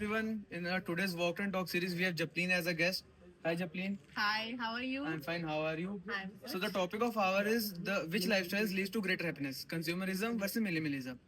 everyone. In our today's Walk and Talk series, we have Japleen as a guest. Hi, Japleen. Hi, how are you? I'm fine. How are you? I'm So good. the topic of our is the which lifestyles leads to greater happiness: consumerism versus minimalism.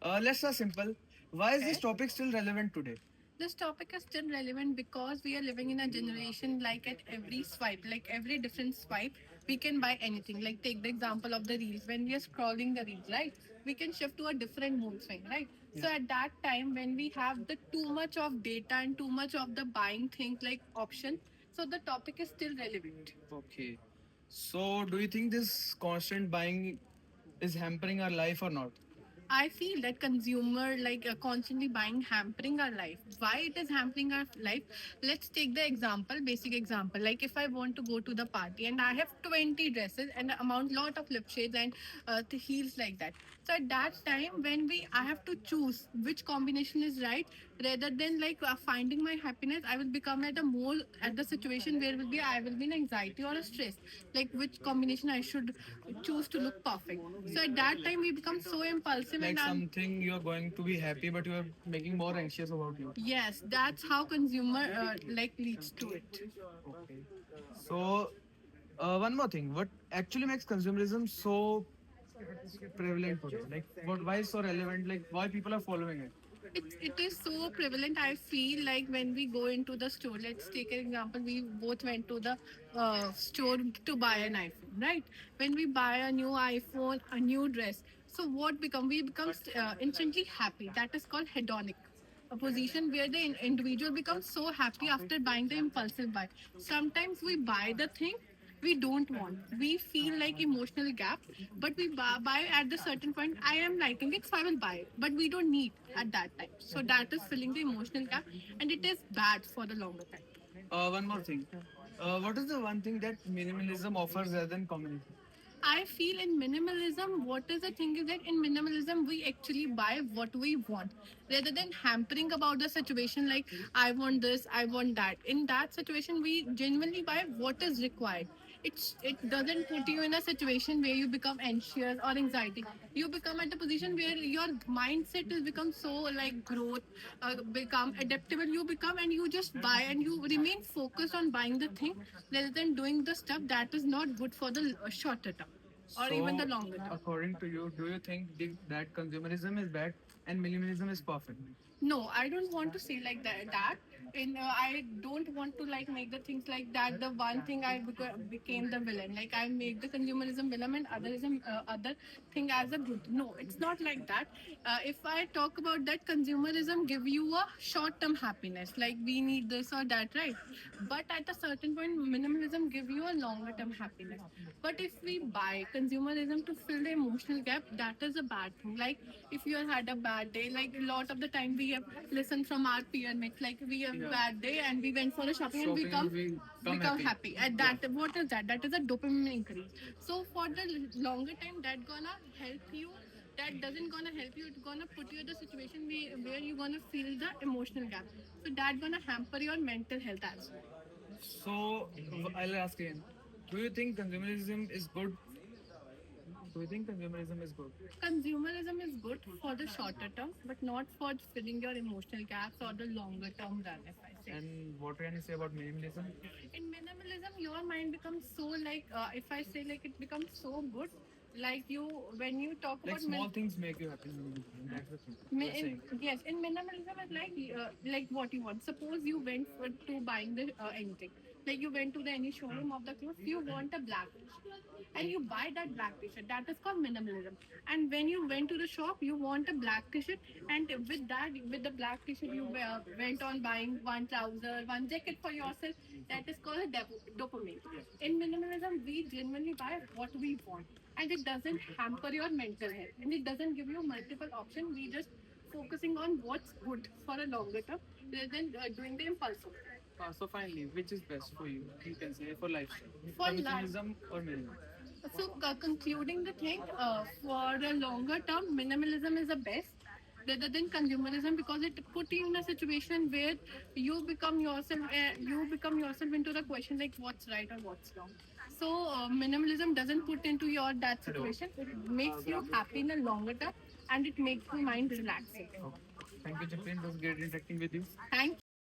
Let's start simple. Why is this Okay. topic still relevant today? This topic is still relevant because we are living in a generation like at every swipe, like every different swipe, we can buy anything. Like take the example of the reels. When we are scrolling the reels, right? We can shift to a different mood swing, right? So Yeah. at that time when we have the too much of data and too much of the buying thing like option, so the topic is still relevant. Okay. So do you think this constant buying is hampering our life or not? I feel that consumer constantly buying hampering our life. Why it is hampering our life? Let's take the example, basic example. Like if I want to go to the party and I have 20 dresses and amount lot of lip shades and the heels like that. So at that time when I have to choose which combination is right rather than finding my happiness, I will become at a more at the situation where will be I will be in anxiety or a stress. Like which combination I should choose to look perfect. So at that time we become so impulsive Like and something you're going to be happy, but you are making more anxious about you. yes, that's how consumer leads to it. Okay. So, one more thing. What actually makes consumerism so prevalent today? Like, what? Why is so relevant? Like, why people are following it? It is so prevalent. I feel like when we go into the store, let's take an example. We both went to the store to buy an iPhone, right? When we buy a new iPhone, a new dress, so what become? We become instantly happy. That is called hedonic. A position where the individual becomes so happy after buying the impulsive buy. Sometimes we buy the thing we don't want. We feel like emotional gap, but we buy at the certain point. I am liking it, so I will buy it. But we don't need at that time. So that is filling the emotional gap, and it is bad for the longer time. One more thing. What is the one thing that minimalism offers rather than communism? I feel in minimalism, what is the thing is that in minimalism, we actually buy what we want rather than hampering about the situation like, I want this, I want that. In that situation, we genuinely buy what is required. It doesn't put you in a situation where you become anxious or anxiety. You become at a position where your mindset has become so like growth, become adaptable. You become and you just buy and you remain focused on buying the thing rather than doing the stuff that is not good for the shorter term or even the So, longer term. according to you, do you think that consumerism is bad and minimalism is perfect? No, I don't want to say like that. In I don't want to like make the things like that. The one thing became the villain. Like I make the consumerism villain and other thing as a good. No, it's not like that. If I talk about that, consumerism give you a short term happiness. Like we need this or that, right? But at a certain point, minimalism give you a longer term happiness. But if we buy consumerism to fill the emotional gap, that is a bad thing. Like if you had a bad day, like a lot of the time we have listened from our peer mates, like we have a bad day and we went for a shopping and Shopping and we come become happy. happy. At Yeah. that, what is that? That is a dopamine increase. So for the longer time, that gonna help you. That doesn't gonna help you. It's gonna put you in the situation where you're gonna feel the emotional gap. So that gonna hamper your mental health as well. So, I'll ask again. Do you think consumerism is good? Do you think consumerism is good? Consumerism is good for the shorter term, but not for filling your emotional gaps or the longer term run, if I say. And what can you say about minimalism? In minimalism, your mind becomes so if I say it becomes so good. Like you, when you talk Like about small things make you happy. That's the thing you're saying. Yes, in minimalism, it's like what you want. Suppose you went to buying the anything. Like you went to the any showroom of the clothes, you want a black t-shirt, and you buy that black t-shirt. That is called minimalism. And when you went to the shop, you want a black t-shirt, and with the black t-shirt, you went on buying one trouser, one jacket for yourself. That is called a dopamine. In minimalism, we genuinely buy what we want, and it doesn't hamper your mental health, and it doesn't give you multiple options. We just focusing on what's good for a longer term rather than doing the impulsive. So finally, which is best for you? You can say for lifestyle, For life. consumerism or minimalism. So, concluding the thing, for a longer term, minimalism is the best rather than consumerism because it put you in a situation where you become yourself into the question like what's right or what's wrong. So, minimalism doesn't put into your that situation. It makes you happy in a longer term and it makes your mind relaxing. Thank you, Chaplin. It was great interacting with you. Thank